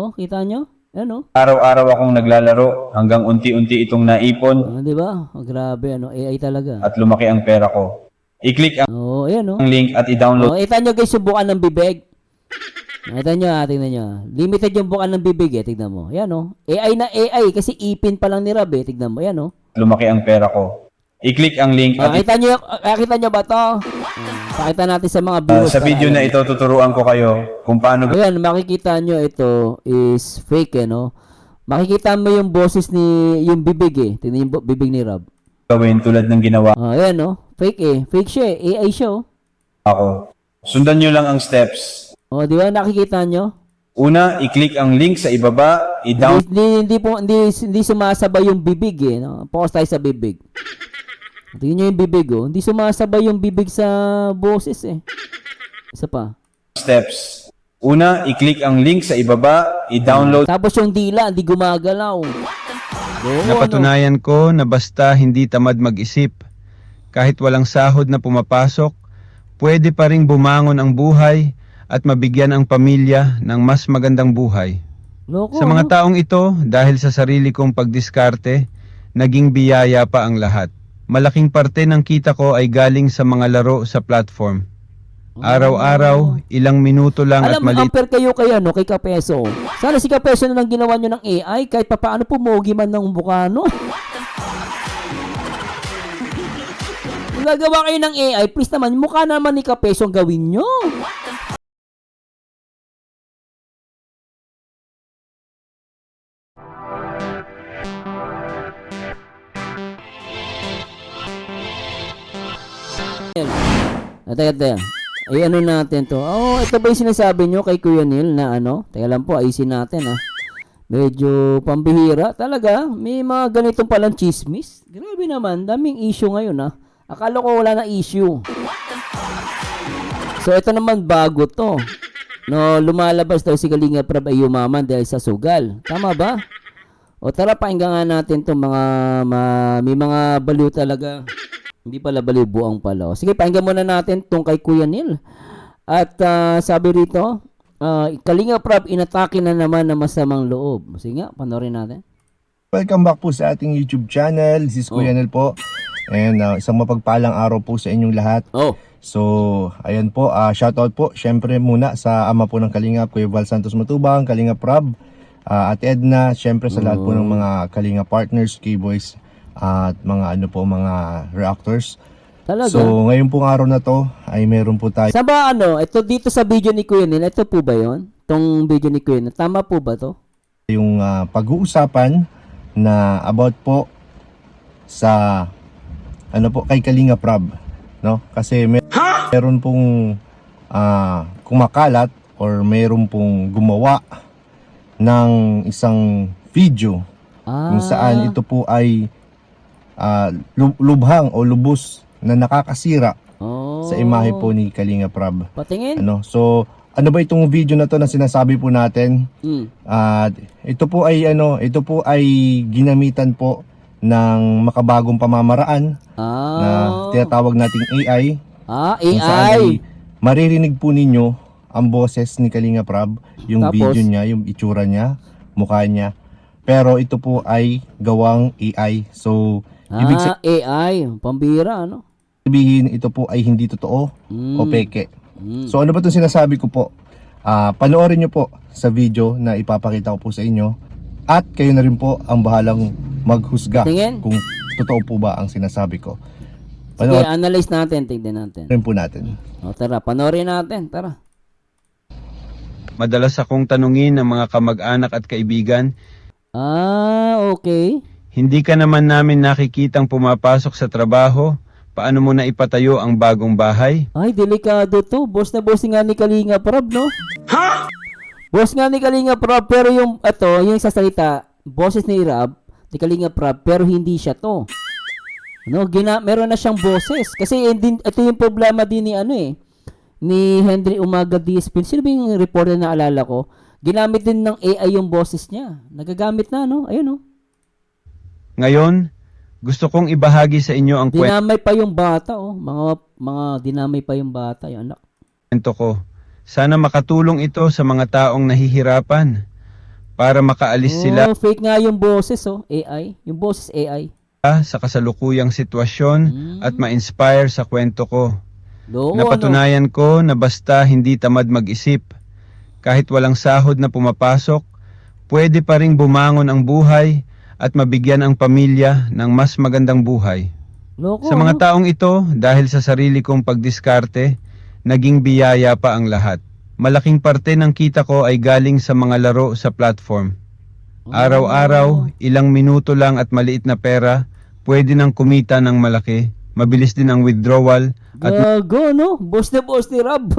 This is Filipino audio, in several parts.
oh, kita nyo? Yan oh. Araw-araw akong naglalaro hanggang unti-unti itong naipon Di ba? Oh, grabe, ano, AI talaga. at lumaki ang pera ko. I-click Oh, ayan oh. ang link at i-download Oh, kita nyo guys, yung bukan ng bibig. Kita nyo tingnan nyo. Limited yung bukan ng bibig tignan mo. Ayan oh. AI na AI, kasi ipin pa lang ni Rab tignan mo, ayan oh. lumaki ang pera ko. I-click ang link at Kita nyo ba to? Pakita natin sa mga viewers. sa video na ito tuturuan ko kayo kung paano Ayan, makikita nyo ito is fake no? Makikita mo yung boses ni, yung bibig tingnan yung bibig ni Rab. gawin tulad ng ginawa Ayan no? Fake Fake siya AI siya oh. ako. Sundan nyo lang ang steps. Oh, di ba nakikita nyo? Una, i-click ang link sa ibaba, i-download Hindi sumasabay yung bibig no? Focus tayo sa bibig. Tingnan nyo yung bibig hindi sumasabay yung bibig sa boses Isa pa. steps. Una, i-click ang link sa ibaba, i-download Tapos yung dila, hindi gumagalaw. Napatunayan ko na basta hindi tamad mag-isip, kahit walang sahod na pumapasok, pwede pa ring bumangon ang buhay at mabigyan ang pamilya ng mas magandang buhay. Loko, Sa mga taong ito, dahil sa sarili kong pagdiskarte, naging biyaya pa ang lahat. Malaking parte ng kita ko ay galing sa mga laro sa platform. Araw-araw, ilang minuto lang Alam at mo, maliit. ampere kayo kay Kapeso. Sana si Kapeso na lang ginawa nyo ng AI kahit papaano pumogi man ng mukha, no? Kung gagawa kayo ng AI, please naman, mukha naman ni Kapeso ang gawin nyo. Teka. Ay, ano natin to? Oh, ito ba yung sinasabi nyo kay Kuya Neil na ano? Teka lang po, ayusin natin Medyo pambihira. Talaga, may mga ganitong palang chismis. Grabe naman, daming issue ngayon Akala ko wala na issue. So, ito naman bago to. No, lumalabas daw si Kalinga Prab ay yumaman dahil sa sugal. Tama ba? O tara, pakinggan nga natin itong may mga baliw talaga. Hindi pala baliw, buang pala. Sige, pakinggan muna natin itong kay Kuya Neil. At sabi rito, Kalinga Prab, inatake na naman na masamang loob. Sige nga, panoorin natin. Welcome back po sa ating YouTube channel. This is Kuya Neil po. And isang mapagpalang araw po sa inyong lahat. So, ayan po, shoutout po syempre muna sa ama po ng Kalinga, Kuya Val Santos Matubang, Kalinga Prab, at Edna, syempre sa lahat po ng mga Kalinga partners, K-Boys, at mga mga reactors. Talaga? So, ngayon pong araw na to ay meron po tayo Sa ba ito dito sa video ni Kuya Neil, ito po ba yon? Itong video ni Kuya Neil, tama po ba to? yung pag-uusapan na about po sa kay Kalinga Prab, no? Kasi meron pong kumakalat or meron pong gumawa ng isang video kung saan ito po ay lubhang o lubos na nakakasira sa imahe po ni Kalinga Prab. Patingin? So, ano ba itong video na to na sinasabi po natin? Ito po ay ginamitan po ng makabagong pamamaraan na tinatawag nating AI. Kung saan ay maririnig po ninyo ang boses ni Kalinga Prab, yung Tapos, video niya, yung itsura niya, mukha niya. Pero ito po ay gawang AI. So, ibig AI, pambira, sabihin ito po ay hindi totoo o peke. So, ano ba itong sinasabi ko po? Panoorin nyo po sa video na ipapakita ko po sa inyo. At kayo na rin po ang bahalang maghusga kung totoo po ba ang sinasabi ko. Sige, analyze natin, tignan natin. Rin po natin. Tara, panoorin natin, tara. Madalas akong tanungin ng mga kamag-anak at kaibigan, Okay. hindi ka naman namin nakikitang pumapasok sa trabaho, paano mo na ipatayo ang bagong bahay? Ay, delikado to. Boss na boss nga ni Kalinga Prab, no? Boss nga ni Kalinga Prab, pero yung sa salita, boses ni Rab, ni Kalinga Prab, pero hindi siya to. Meron na siyang boses. Kasi ito yung problema din ni Henry Umaga Diaz-Pin. Sino ba yung reporter na alala ko? Ginamit din ng AI yung boses niya. Nagagamit na, Ayun, Ngayon, gusto kong ibahagi sa inyo ang dinamay pa yung bata, Mga dinamay pa yung bata, yung anak. kwento ko. Sana makatulong ito sa mga taong nahihirapan. para makaalis sila Fake nga yung boses, AI. Yung boses AI. sa kasalukuyang sitwasyon at ma-inspire sa kwento ko. Loko, Napatunayan ko na basta hindi tamad mag-isip, kahit walang sahod na pumapasok, pwede pa ring bumangon ang buhay at mabigyan ang pamilya ng mas magandang buhay. Loko, Sa mga taong ito, dahil sa sarili kong pagdiskarte, naging biyaya pa ang lahat. Malaking parte ng kita ko ay galing sa mga laro sa platform. Araw-araw, ilang minuto lang at maliit na pera, pwede nang kumita ng malaki, mabilis din ang withdrawal, at Gago, no? Boss ni Rob.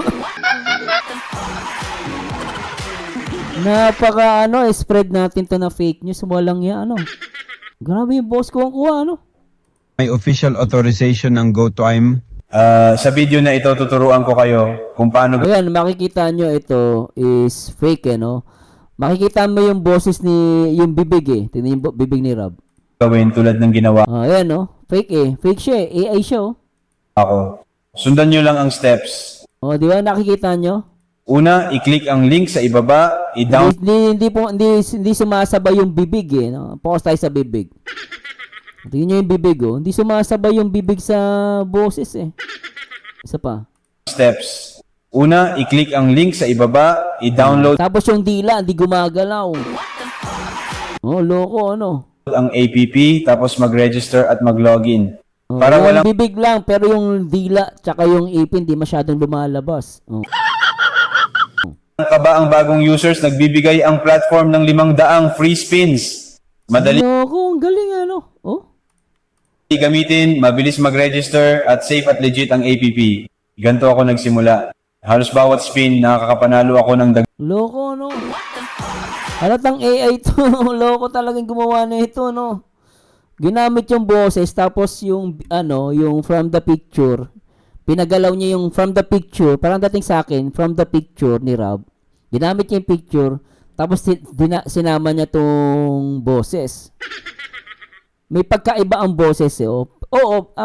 Napaka, spread natin to na fake news. Walang yan, Grabe yung boss ko ang kuha, may official authorization ng GoTime. Sa video na ito, tuturuan ko kayo kung paano Ayan, makikita nyo ito is fake, Makikita mo yung boses ni, yung bibig, Tingnan yung bibig ni Rob. gawin tulad ng ginawa Ayan, Fake, Fake siya, AI siya, ko. Sundan nyo lang ang steps. di ba nakikita nyo? Una, i-click ang link sa ibaba, i-download Hindi sumasabay yung bibig, Focus tayo sa bibig. Tingnan nyo yung bibig, Hindi sumasabay yung bibig sa boses, Isa pa. steps. Una, i-click ang link sa ibaba, i-download Tapos yung dila, hindi gumagalaw. Loko, ang app, tapos mag-register at mag-login. Yung Para walang bibig lang, pero yung dila, tsaka yung ipin, di masyadong lumalabas. kaba ang bagong users, nagbibigay ang platform ng 500 free spins. Madali Loko, ang galing, gamitin, mabilis mag-register, at safe at legit ang app. Ganto ako nagsimula. Halos bawat spin, nakakapanalo ako ng Loko, Halatang AI to. Loko talagang gumawa na ito, Ginamit yung boses, tapos yung, yung from the picture. Pinagalaw niya yung from the picture. Parang dating sa akin, from the picture ni Rob. Ginamit niya yung picture, tapos sinama niya tong boses. May pagkaiba ang boses,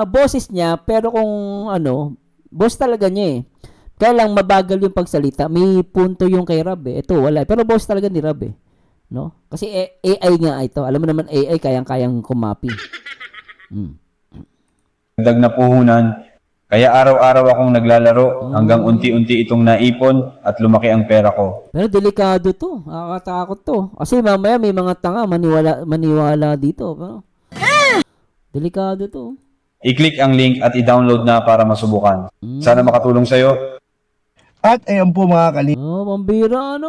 boses niya, pero kung, boss talaga niya, Kaya lang mabagal yung pagsalita. May punto yung kay Rob, Ito, wala. Pero boss talaga ni Rob, No? Kasi AI nga ito. Alam mo naman AI kayang kumapi. dagdag na puhunan. Kaya araw-araw akong naglalaro hanggang unti-unti itong naipon at lumaki ang pera ko. Pero delikado to. Nakakatakot to. Kasi mamaya may mga tanga maniwala dito. Pero, delikado to. I-click ang link at i-download na para masubukan. Sana makatulong sa'yo. At ayan po mga Pambira,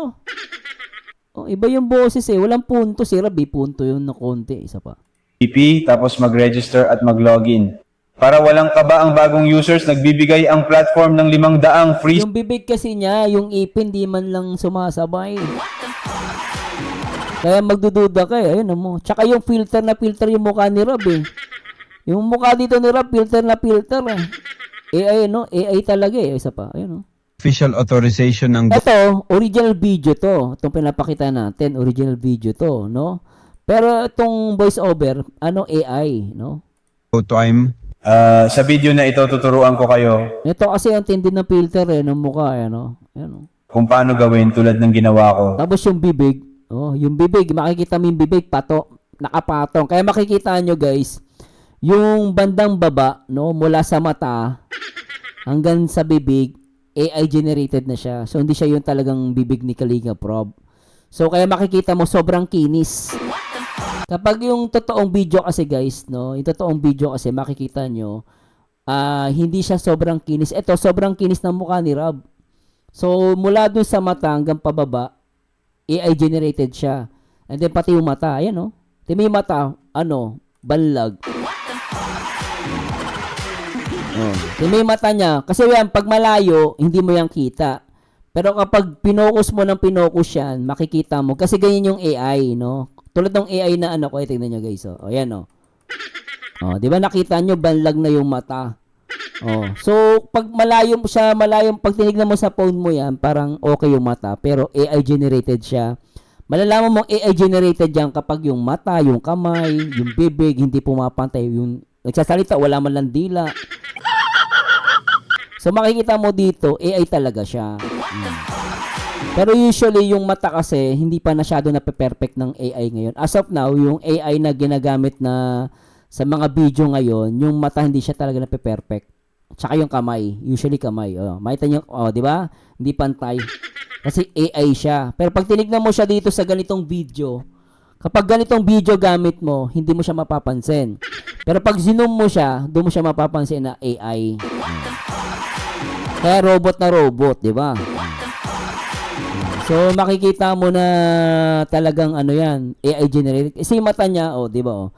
iba yung boses, Walang punto si Rob, punto yun na konti. Isa pa. Tapos mag-register at mag-login. Para walang kaba ang bagong users, nagbibigay ang platform ng 500 free. Yung bibig kasi niya, yung ipin, di man lang sumasabay. Kaya magdududa ka, ayun mo. Tsaka yung filter yung mukha ni Rob, Yung mukha dito ni Rob, filter, AI, AI talaga, Isa pa, ayun, Official authorization ng Ito, original video to. Itong pinapakita natin, original video to, no? Pero itong voice over, AI, no? GoTime. Sa video na ito, tuturuan ko kayo Ito kasi ang tindi ng filter, ng mukha, Ayan, kung paano gawin tulad ng ginawa ko. Tapos yung bibig, yung bibig, makikita mo yung bibig, nakapatong. Kaya makikita nyo guys, yung bandang baba, no, mula sa mata hanggang sa bibig, AI generated na siya. So hindi siya yung talagang bibig ni Kalinga Prob. So kaya makikita mo sobrang kinis. Kapag yung totoong video kasi guys, no, yung totoong video kasi makikita nyo, hindi siya sobrang kinis. Ito, sobrang kinis ng mukha ni Rob. So mula dun sa mata hanggang pababa, AI generated siya. And then pati yung mata, ayan, no. Tingnan mo yung mata, balag. Tingnan mo yung mata niya. Kasi yan, pag malayo, hindi mo yan kita. Pero kapag pinokus mo ng pinokus yan, makikita mo. Kasi ganyan yung AI, no? Tulad ng AI na tingnan nyo guys, Ayan, di ba nakita nyo, banlag na yung mata. So, pag pag tinignan mo sa phone mo yan, parang okay yung mata. Pero AI generated siya. Malalaman mong AI generated yan kapag yung mata, yung kamay, yung bibig, hindi pumapantay. Yung nagsasalita, wala man lang dila. So makikita mo dito, AI talaga siya. Pero usually, yung mata kasi, hindi pa masyado na-perfect ng AI ngayon. As of now, yung AI na ginagamit na sa mga video ngayon, yung mata hindi siya talaga na-perfect. Tsaka yung kamay. Usually kamay. Makita nyo, di ba? Hindi pantay. Kasi AI siya. Pero pag tinignan mo siya dito sa ganitong video, kapag ganitong video gamit mo, hindi mo siya mapapansin. Pero pag zoom mo siya, doon mo siya mapapansin na AI. Kaya robot na robot, di ba? So, makikita mo na talagang ano yan, AI generated. Kasi yung mata niya, di ba,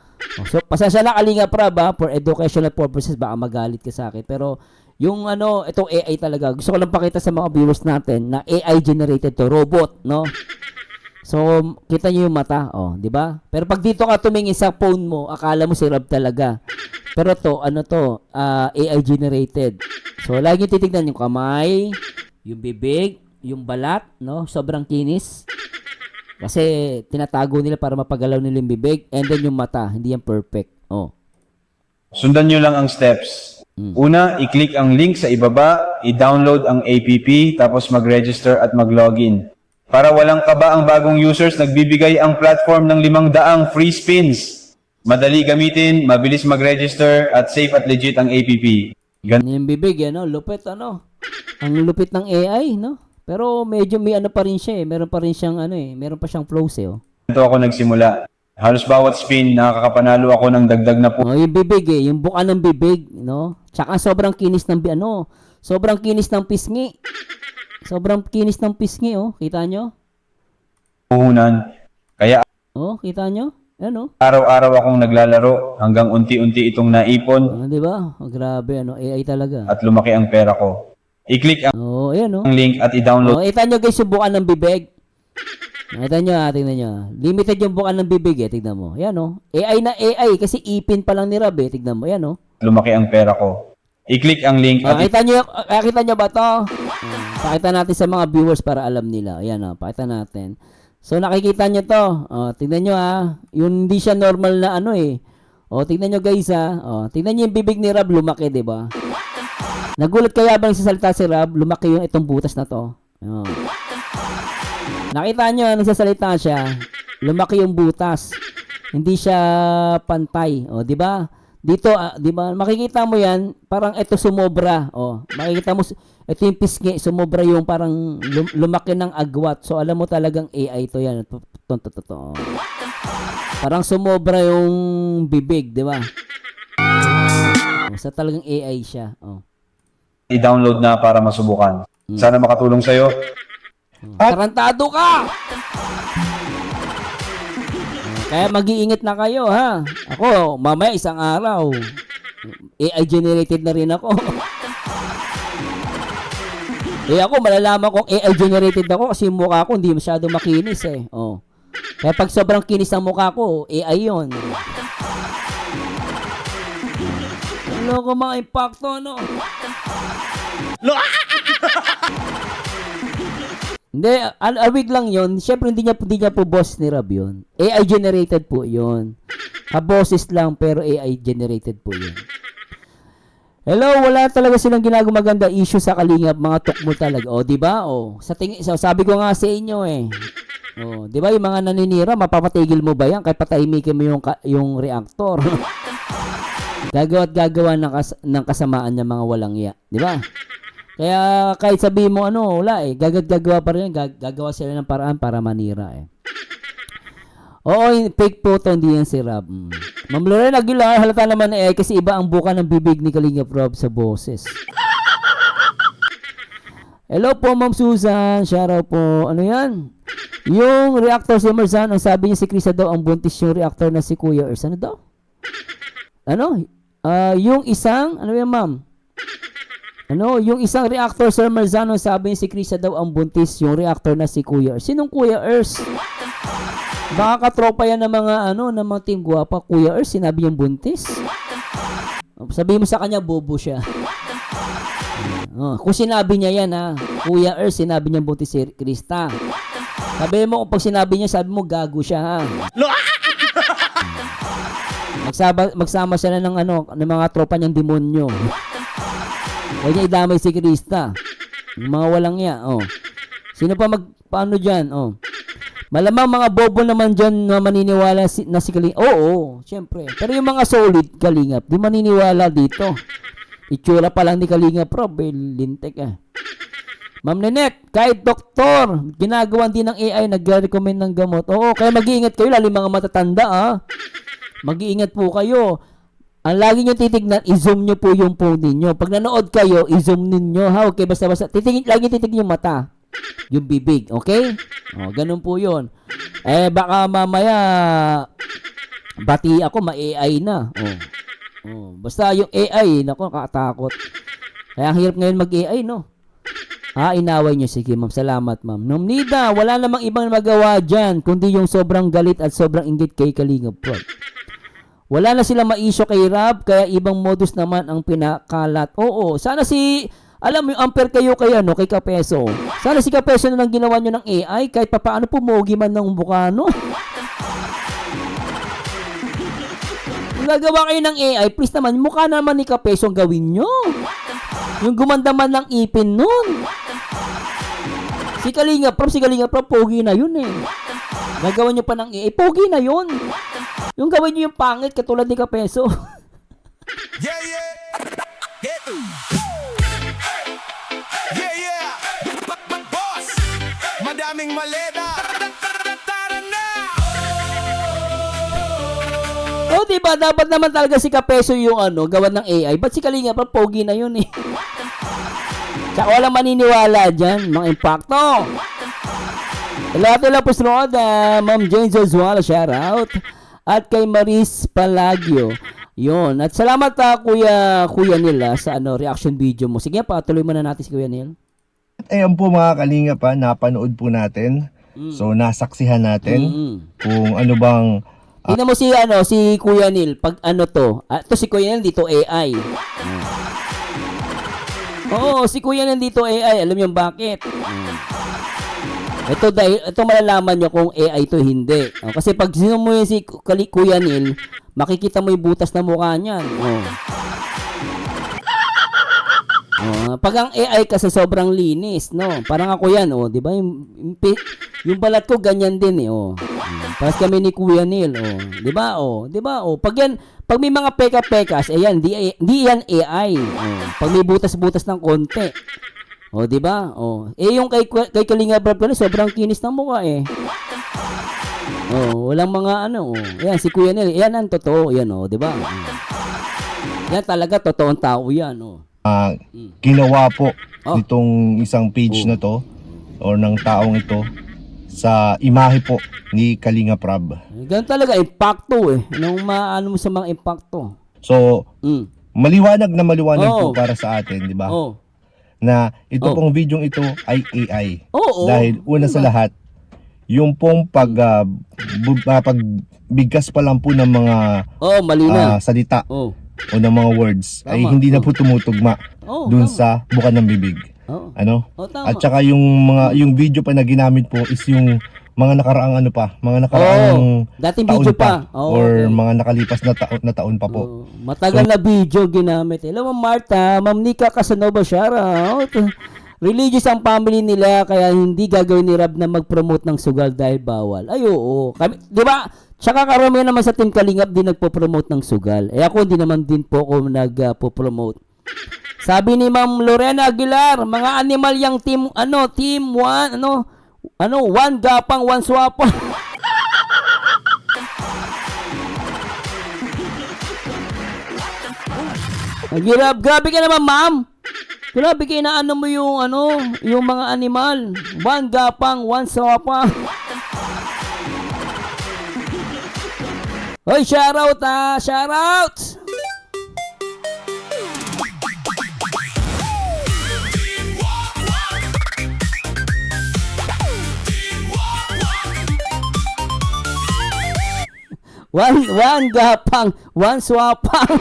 So, pasensya na Kalinga Prab, for educational purposes, baka magalit ka sa akin. Pero, yung itong AI talaga, gusto ko lang pakita sa mga viewers natin na AI generated to, robot, no? So, kita niyo yung mata, di ba? Pero pag dito ka tumingin sa phone mo, akala mo si Rob talaga. Pero to, AI generated. So, lagi titignan yung kamay, yung bibig, yung balat, no? Sobrang kinis. Kasi tinatago nila para mapagalaw nila yung bibig, and then yung mata, hindi yan perfect. Sundan nyo lang ang steps. Una, i-click ang link sa ibaba, i-download ang app, tapos mag-register at mag-login. Para walang kaba ang bagong users, nagbibigay ang platform ng 500 free spins. Madali gamitin, mabilis mag-register, at safe at legit ang app. Yung bibig, lupit, ang lupit ng AI, no? Pero medyo may pa rin siya, meron pa rin siyang meron pa siyang flows Ito ako nagsimula. Halos bawat spin, nakakapanalo ako ng dagdag na yung bibig yung buka ng bibig, no? Tsaka sobrang kinis ng sobrang kinis ng pisngi. Sobrang kinis ng pisngi, kita nyo? puhunan. Kaya kita nyo? araw-araw akong naglalaro hanggang unti-unti itong naipon Di ba? Grabe, AI talaga. at lumaki ang pera ko. I-click ang link at i-download Kita nyo guys yung buka ng bibig. Kita nyo, tingnan nyo. Limited yung buka ng bibig, tignan mo. Yan, AI na AI, kasi ipin pa lang ni Rob, tignan mo. Yan, lumaki ang pera ko. I-click ang link at Kita nyo ba to? Pakita natin sa mga viewers para alam nila. Ayan, pakita natin. So, nakikita nyo to. Tignan nyo, yung hindi siya normal na tignan nyo guys, tignan nyo yung bibig ni Rob, lumaki, diba? Nagulat kaya ba nagsasalita si Rob? Lumaki yung itong butas na to. Nakita nyo, nagsasalita siya. Lumaki yung butas. Hindi siya pantay. Di ba? Dito, di ba? Makikita mo yan, parang ito sumobra. Makikita mo, ito yung pisngi, sumobra yung parang lumaki ng agwat. So, alam mo talagang AI to yan. Parang sumobra yung bibig, di ba? So, talagang AI siya. i-download na para masubukan. Sana makatulong sa'yo. Tarantado ka! Kaya mag-iingat na kayo, ha? Ako, mamaya isang araw, AI generated na rin ako. Ako, malalaman kong AI generated ako kasi yung mukha ko hindi masyado makinis, Kaya pag sobrang kinis ang mukha ko, AI yun. Ano ko mga impacto, Hindi, awig lang yun. Siyempre, hindi niya po boss ni Rob yun. AI generated po yun. Kaboses lang, pero AI generated po yun. Hello, wala talaga silang ginagumaganda issue sa Kalingap, mga tukmo talaga. Di ba? Sabi ko nga sa inyo di ba yung mga naninira, mapapatigil mo ba yan? Kahit patahimikin mo yung reactor. Gagawa ng kasamaan ng mga walang iya. Di ba? Kaya kahit sabihin mo wala gagawa pa rin, gagawa sila ng paraan para manira fake photo, hindi yan si Rob. Ma'am Lorraine Aguilar, halata naman kasi iba ang buka ng bibig ni Kalinga Rob sa boses. Hello po, Ma'am Susan, shoutout po. Ano yan? Yung reactor si Marzan, ang sabi niya si Krisa daw, ang buntis yung reactor na si Kuya Ers. Ano daw? Yung isang, yan ma'am? Yung isang reactor, Sir Marzano, sabi niya si Krisa daw ang buntis, yung reactor na si Kuya Ers. Sinong Kuya Ers? Baka katropa yan ng mga, ng mga team guwapa. Kuya Ers, sinabi yung buntis? Sabi mo sa kanya, bobo siya. Kung sinabi niya yan, Kuya Ers, sinabi niya buntis si Krista. Sabi mo, kung pag sinabi niya, sabi mo, gago siya, Magsama siya ng mga tropa niyang demonyo. Huwag niya idamay si Krista. Yung mga walang iya, Sino pa paano dyan? Oh. Malamang mga bobo naman dyan na maniniwala na si Kalingap. Oo, syempre. Pero yung mga solid Kalingap, di maniniwala dito. Itsura pa lang ni Kalingap Rob, lintek Ma'am Nenek, kahit doktor, ginagawan din ng AI, nag-recommend ng gamot. Oo, kaya mag-iingat kayo, lalo yung mga matatanda Mag-iingat po kayo. Ang lagi nyo titignan, i-zoom nyo po yung phone ninyo. Pag nanood kayo, i-zoom ninyo ha. Okay, basta-basta. Lagi titignan yung mata. Yung bibig, okay? O, ganun po yun. Baka mamaya, bati ako, ma-AI na. Basta yung AI, nako, kakatakot. Kaya ang hirap ngayon mag-AI, no? Inaway nyo. Sige, ma'am. Salamat, ma'am. Ma'am Nida, wala namang ibang magawa dyan, kundi yung sobrang galit at sobrang inggit kay Kalingap Prod. Wala na sila maisyo kay Rab, kaya ibang modus naman ang pinakalat. Oo, sana alam mo yung ampere kayo kay Kapeso. Sana si Kapeso na lang ginawa nyo ng AI, kahit papaano pumogi man ng mukha, no? Kung gagawa kayo ng AI, please naman, mukha naman ni Kapeso ang gawin nyo. Yung gumanda man ng ipin nun. Si Kalingap Prab, pogi na yun Gagawa nyo pa ng AI, pogi na yun. Yung gawin nyo yung pangit, katulad ni Kapeso. Yeah, yeah. Yeah. Boss, madaming maleta. Tara na. Diba? Dapat naman talaga si Kapeso yung gawa ng AI. Ba't si Kalingap Prab, pogi na yun Tsaka walang maniniwala dyan, mga impacto. Lahat po sunod, Ma'am Jane Zozuala, shout out. At kay Maris Palagio. Yun. At salamat Kuya Neil sa reaction video mo. Sige pa, tuloy muna natin si Kuya Neil. Ayan po mga Kalingap napanood po natin. So nasaksihan natin kung ano bang tingnan mo si Kuya Neil, pag to si Kuya Neil dito AI. Oo, si Kuya Neil dito AI, alam niyo bakit? Ito malalaman nyo kung AI to hindi. Kasi pag sino mo yung si Kuya Neil, makikita mo yung butas na mukha niyan. Pag ang AI kasi sobrang linis, no? Parang ako yan, di ba? Yung balat ko ganyan din Parang kami ni Kuya Neil, di ba? Di ba? Pag may mga peka-pekas, ayan, di yan AI. Pag may butas-butas ng konti. Di ba? Yung kay Kalingap Prab sobrang kinis ng mukha walang mga Ayan si Kuya Neil, yan ang totoo, yan di ba? Yan talaga totoong tao yan, ginawa po nitong isang page na to or ng taong ito sa imahe po ni Kalingap Prab. Ganun talaga, impacto Anong maano mo sa mga impacto? So, maliwanag po para sa atin, di ba? Na ito pong video ito ay AI. Dahil una sa lahat, yung pong pagbigkas pa lang po ng mga salita o ng mga words ay hindi na po tumutugma dun sa buka ng bibig. At saka yung video pa na ginamit po is yung mga nakaraang dating taon video pa. Or mga nakalipas na taon pa po. Matagal na video ginamit. Hello Ma'am Marta, Ma'am Nika Casanova, shout out. Religious ang family nila kaya hindi gagawin ni Rab na mag-promote ng sugal dahil bawal. Ay oo. Kami, di ba? Tsaka karamihan naman sa Team Kalingap din nagpo-promote ng sugal. Ako hindi naman din po ako nagpo-promote. Sabi ni Ma'am Lorena Aguilar, mga animal yang team 1, one gapang, one swapang. Grabe ka naman, ma'am. Grabe kayo na mo yung mga animal. One gapang, one swapang. Hoy, shout out shout out. One gapang, one swapang.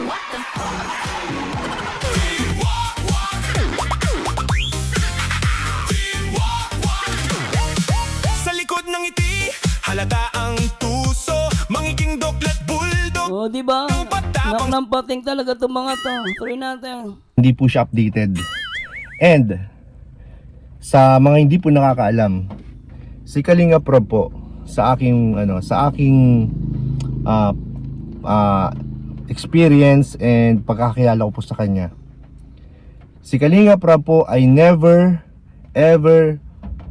Sa likod ng ngiti, halata ang tuso, mangiging doklat bulldog. Di ba? Naknampating talaga itong mga to. Try natin. Hindi po siya updated. And sa mga hindi po nakakaalam, si Kalinga Prab po sa aking experience and pagkakilala ko po sa kanya. Si Kalinga Prab po ay never ever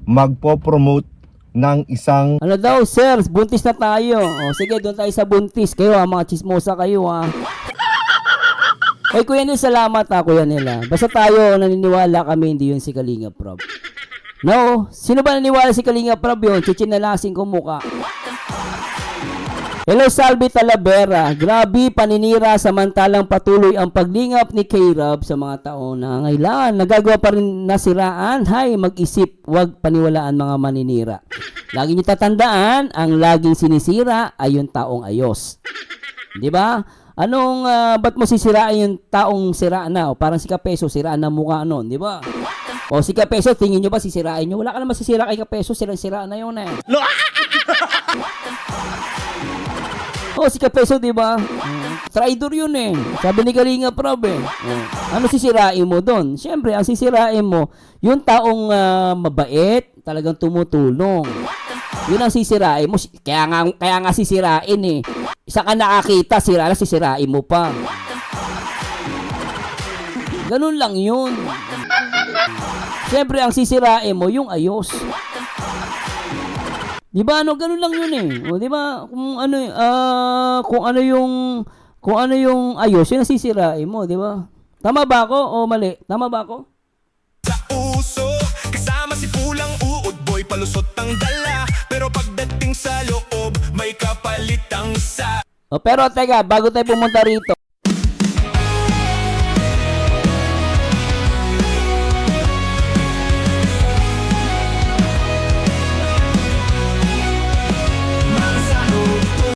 magpo-promote ng isang Ano daw, sir? Buntis na tayo. O, sige, doon tayo sa buntis. Kayo mga chismosa kayo Oy, Kuya Nel, salamat Kuya Nel Basta tayo, naniniwala kami, hindi yun si Kalinga Prab. No? Sino ba naniniwala si Kalinga Prab yun? Chichinalasin ko mukha. Hello, Salvi Talavera. Grabe, paninira samantalang patuloy ang paglingap ni K-Rab sa mga taon na ngailan. Nagagawa pa rin nasiraan. Hay, mag-isip, wag paniwalaan mga maninira. Lagi niyo tatandaan, ang laging sinisira ay yung taong ayos. Di ba? Ba't mo sisirain yung taong sira na? O parang si Kapeso, siraan na mukha nun, di ba? O si Kapeso, tingin nyo ba sisirain nyo? Wala ka naman sisira kay Kapeso, sirang-sira na yun O si Kapeso, di ba? Traitor yun Sabi ni Kalinga Prab Ano sisirain mo doon? Siyempre, ang sisirain mo, yung taong mabait, talagang tumutulong. Yun ang sisirain mo. Kaya nga sisirain Isa ka nakakita, sira na, sisirain mo pa. Ganun lang yun. Siyempre, ang sisirain mo, yung ayos. Di ba ganun lang yun O di ba kung ano yung ayos, yun ang sisirain mo, di ba? Tama ba ako o mali? Tama ba ako? Sa uso, kasama si Pulang Uod Boy, palusot ang dala. Pero pagdating sa loob, may kapalitang sa Pero teka, bago tayo pumunta rito,